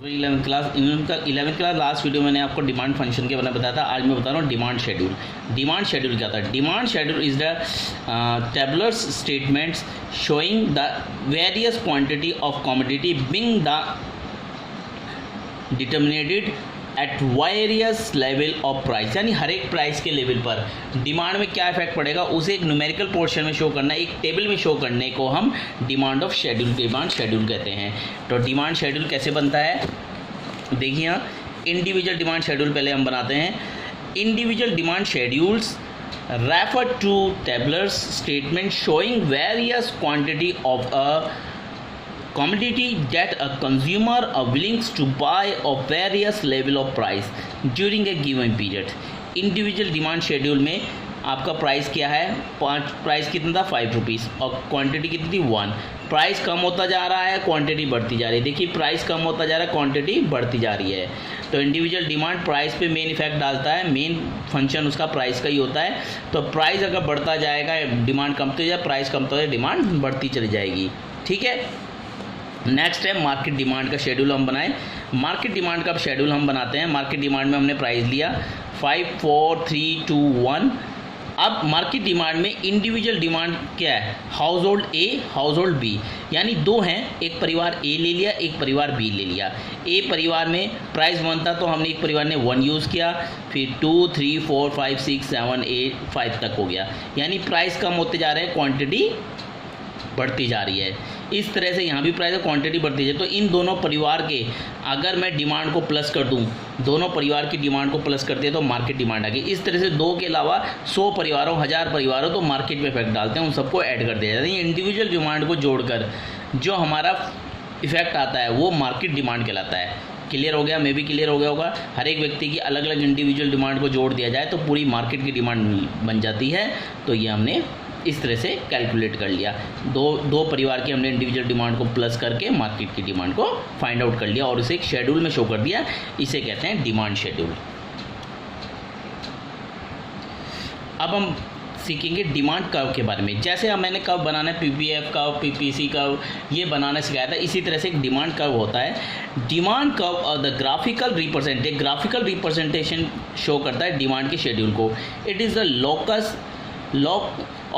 11th class last video मैंने आपको demand function के बारे में बताया था। आज मैं बता रहा हूँ डिमांड शेड्यूल। डिमांड शेड्यूल क्या था? Demand schedule is the tabular statements showing the various quantity of commodity being the determinated at various level of price, यानी हर एक प्राइस के लेवल पर डिमांड में क्या इफेक्ट पड़ेगा उसे एक न्यूमेरिकल पोर्शन में शो करना, एक टेबल में शो करने को हम डिमांड शेड्यूल कहते हैं। तो डिमांड शेड्यूल कैसे बनता है देखिए, यहाँ इंडिविजुअल डिमांड शेड्यूल पहले हम बनाते हैं। Individual demand schedules refer to tabular statement showing various quantity of a commodity that a consumer are willing to buy of various level of price during a given period। Individual demand schedule में आपका price क्या है? Price कितना था? 5 rupees और quantity कितनी थी? 1। Price कम होता जा रहा है, क्वांटिटी बढ़ती जा रही है। देखिए प्राइस कम होता जा रहा है, क्वांटिटी बढ़ती जा रही है। तो इंडिविजुअल डिमांड प्राइस पे मेन इफेक्ट डालता है, मेन फंक्शन उसका प्राइस का ही होता है। तो प्राइस अगर बढ़ता जाएगा डिमांड कमती जाए, प्राइस कमता जाए डिमांड बढ़ती चली जाएगी। ठीक है। नेक्स्ट है मार्केट डिमांड का शेड्यूल हम बनाएं। मार्केट डिमांड का शेड्यूल हम बनाते हैं। मार्केट डिमांड में हमने प्राइस लिया 5 4 3 2 1। अब मार्केट डिमांड में इंडिविजुअल डिमांड क्या है? Household A, household B, यानी दो हैं, एक परिवार ए ले लिया, एक परिवार बी ले लिया। ए परिवार में प्राइस 1 था तो हमने एक परिवार ने 1 यूज़ किया, फिर 2 3 4 5 6 7 8 5 तक हो गया, यानी प्राइस कम होते जा रहे हैं, क्वांटिटी बढ़ती जा रही है। इस तरह से यहाँ भी प्राइस क्वांटिटी बढ़ती है। तो इन दोनों परिवार के अगर मैं डिमांड को प्लस कर दूँ, दोनों परिवार की डिमांड को प्लस करते हैं तो मार्केट डिमांड आ गई। इस तरह से 2 के अलावा 100 परिवारों 1000 परिवारों तो मार्केट में इफेक्ट डालते हैं, उन सबको ऐड कर दिया जाता है। इंडिविजुअल डिमांड को जोड़कर जो हमारा इफेक्ट आता है वो मार्केट डिमांड कहलाता है। क्लियर हो गया? मे भी क्लियर हो गया होगा। हर एक व्यक्ति की अलग अलग इंडिविजुअल डिमांड को जोड़ दिया जाए तो पूरी मार्केट की डिमांड बन जाती है। तो ये हमने इस तरह से कैलकुलेट कर लिया। दो परिवार की हमने इंडिविजुअल डिमांड को प्लस करके मार्केट की डिमांड को फाइंड आउट कर लिया और इसे एक शेड्यूल में शो कर दिया। इसे कहते हैं डिमांड शेड्यूल। अब हम सीखेंगे डिमांड कर्व के बारे में। जैसे मैंने कर्व बनाना है, पीपीएफ कर्व, पीपीसी कर्व, ये बनाना सिखाया था। इसी तरह से एक डिमांड कर्व होता है। डिमांड कर्व और द ग्राफिकल रिप्रेजेंटेशन शो करता है डिमांड के शेड्यूल को। It is the log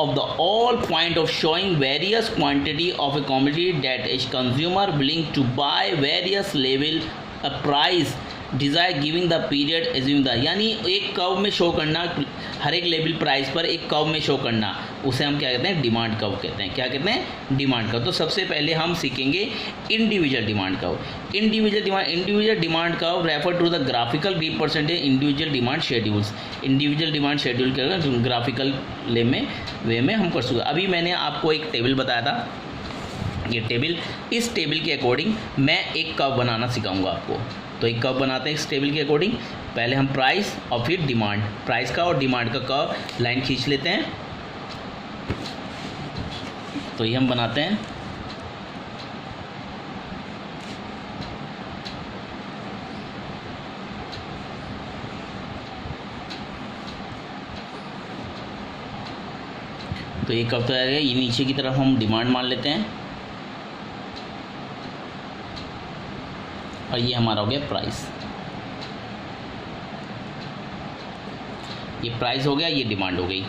of the all point of showing various quantity of a commodity that is consumer willing to buy various level a price desire giving the period assume the, यानी एक curve में show करना, हर एक level price पर एक curve में show करना, उसे हम क्या कहते हैं? डिमांड कर्व कहते हैं। क्या कहते हैं? Demand curve. तो सबसे पहले हम सीखेंगे individual demand curve. Individual demand curve refer to the graphical representation individual demand schedules. Individual demand schedule के ग्राफिकल वे में हम कर सकते। अभी मैंने आपको एक टेबल बताया था, ये टेबल, इस टेबल के अकॉर्डिंग मैं एक कर्व बनाना सिखाऊंगा आपको। तो एक कर्व बनाते हैं इस टेबल के अकॉर्डिंग। पहले हम प्राइस और फिर डिमांड, प्राइस का और डिमांड का कर्व लाइन खींच लेते हैं। तो ये हम बनाते हैं। तो ये कर्व तो आएगा, ये नीचे की तरफ हम डिमांड मान लेते हैं और ये हमारा हो गया प्राइस। ये प्राइस हो गया, ये डिमांड हो गई।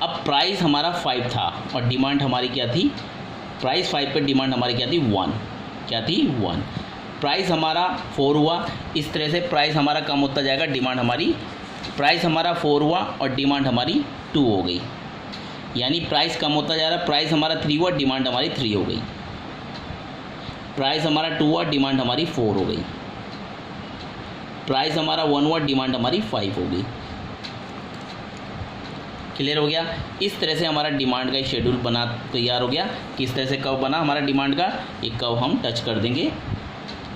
अब प्राइस हमारा 5 था और डिमांड हमारी क्या थी? प्राइस 5 पर डिमांड हमारी क्या थी? 1। क्या थी? 1। प्राइस हमारा 4 हुआ। इस तरह से प्राइस हमारा कम होता जाएगा, डिमांड हमारी, प्राइस हमारा 4 हुआ और डिमांड हमारी 2 हो गई, यानी प्राइस कम होता जा रहा है। प्राइस हमारा 3 हुआ, डिमांड हमारी 3 हो गई। प्राइस हमारा 2 हुआ, डिमांड हमारी 4 हो गई। प्राइस हमारा 1 हुआ, डिमांड हमारी 5 हो गई। क्लियर हो गया? इस तरह से हमारा डिमांड का शेड्यूल बना तैयार हो गया। किस तरह से कर्व बना हमारा डिमांड का? एक कर्व हम टच कर देंगे,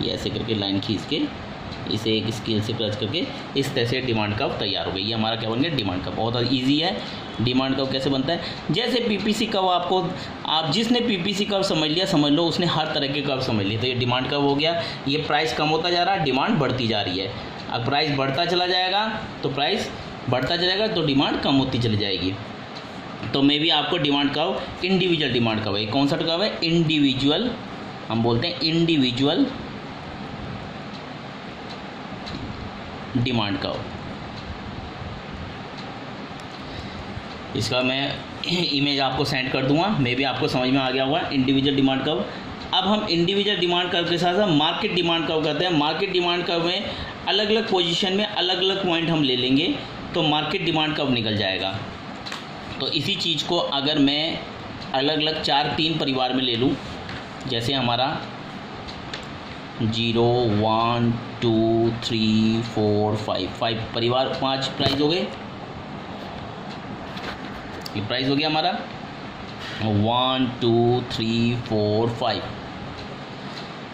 ये ऐसे करके लाइन खींच के इसे एक स्केल से टच करके इस तरह से डिमांड कर्व तैयार हो गई। ये हमारा क्या बन गया? Demand curve. बहुत ईजी है। डिमांड कर्व कैसे बनता है? जैसे पीपीसी कर्व, आपको आप जिसने पीपीसी कर्व समझ लिया, समझ लो उसने हर तरह के कर्व समझ लिए। तो ये डिमांड कर्व हो गया। ये प्राइस कम होता जा रहा है, डिमांड बढ़ती जा रही है। अब प्राइस बढ़ता चला जाएगा तो प्राइस बढ़ता चलेगा तो डिमांड कम होती चली जाएगी। तो मे भी आपको demand curve, individual demand curve है। कौन सा कर्व है? इंडिविजुअल, हम बोलते हैं इंडिविजुअल डिमांड कर्व। इसका मैं इमेज आपको सेंड कर दूंगा, मे भी आपको समझ में आ गया होगा इंडिविजुअल डिमांड कर्व। अब हम इंडिविजुअल डिमांड कर्व के साथ साथ मार्केट डिमांड कर्व करते हैं। मार्केट डिमांड कर्व में अलग अलग पोजीशन में अलग अलग पॉइंट हम ले लेंगे तो मार्केट डिमांड कर्व निकल जाएगा। तो इसी चीज़ को अगर मैं अलग अलग 3 परिवार में ले लूँ, जैसे हमारा 0 1 2 3 4 5 परिवार, 5 प्राइस हो गए। ये प्राइस हो गया हमारा 1 2 3 4 5।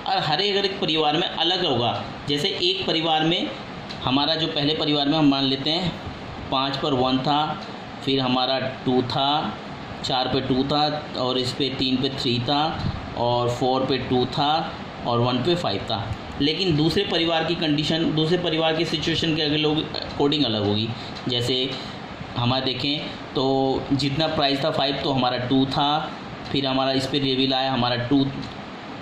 और हर एक परिवार में अलग होगा। जैसे एक परिवार में हमारा जो पहले परिवार में हम मान लेते हैं 5 पर 1 था, फिर हमारा 2 था, 4 पे 2 था, और इस पे 3 पे 3 था, और 4 पे 2 था, और 1 पे 5 था। लेकिन दूसरे परिवार की कंडीशन, दूसरे परिवार की सिचुएशन के अकॉर्डिंग अलग होगी। जैसे हमारा देखें तो जितना प्राइस था 5 तो हमारा 2 था, फिर हमारा इस पर लेवल आया हमारा 2,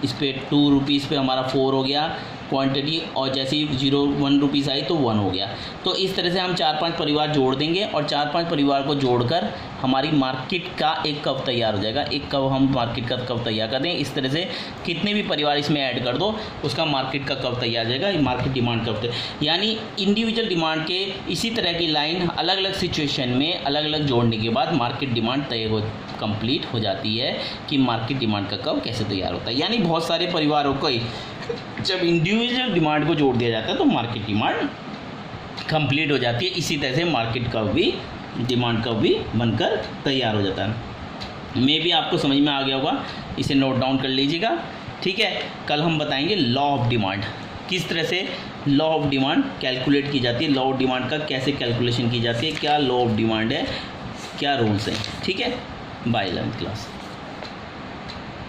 इस पर 2 रुपीज़ पे हमारा 4 हो गया क्वांटिटी, और जैसे ही 1 रुपीज़ आई तो 1 हो गया। तो इस तरह से हम 4-5 परिवार जोड़ देंगे और 4-5 परिवार को जोड़कर हमारी मार्केट का एक कर्व तैयार हो जाएगा। एक कर्व हम मार्केट का कर्व तैयार कर देंगे। इस तरह से कितने भी परिवार इसमें ऐड कर दो उसका मार्केट का कर्व तैयार हो जाएगा, मार्केट डिमांड कर्व। यानी इंडिविजुअल डिमांड के इसी तरह की लाइन अलग अलग सिचुएशन में अलग अलग जोड़ने के बाद मार्केट डिमांड कंप्लीट हो जाती है कि मार्केट डिमांड का कर्व कैसे तैयार होता है। यानी बहुत सारे परिवारों को जब इंडिविजुअल डिमांड को जोड़ दिया जाता है तो मार्केट डिमांड कंप्लीट हो जाती है। इसी तरह से मार्केट कर्व भी, डिमांड कर्व भी बनकर तैयार हो जाता है। मे भी आपको समझ में आ गया होगा, इसे नोट डाउन कर लीजिएगा। ठीक है, कल हम बताएंगे लॉ ऑफ डिमांड, किस तरह से लॉ ऑफ डिमांड कैलकुलेट की जाती है, लॉ ऑफ डिमांड का कैसे कैलकुलेशन की जाती है, क्या लॉ ऑफ डिमांड है, क्या रूल्स हैं। ठीक है, बाय 11th क्लास।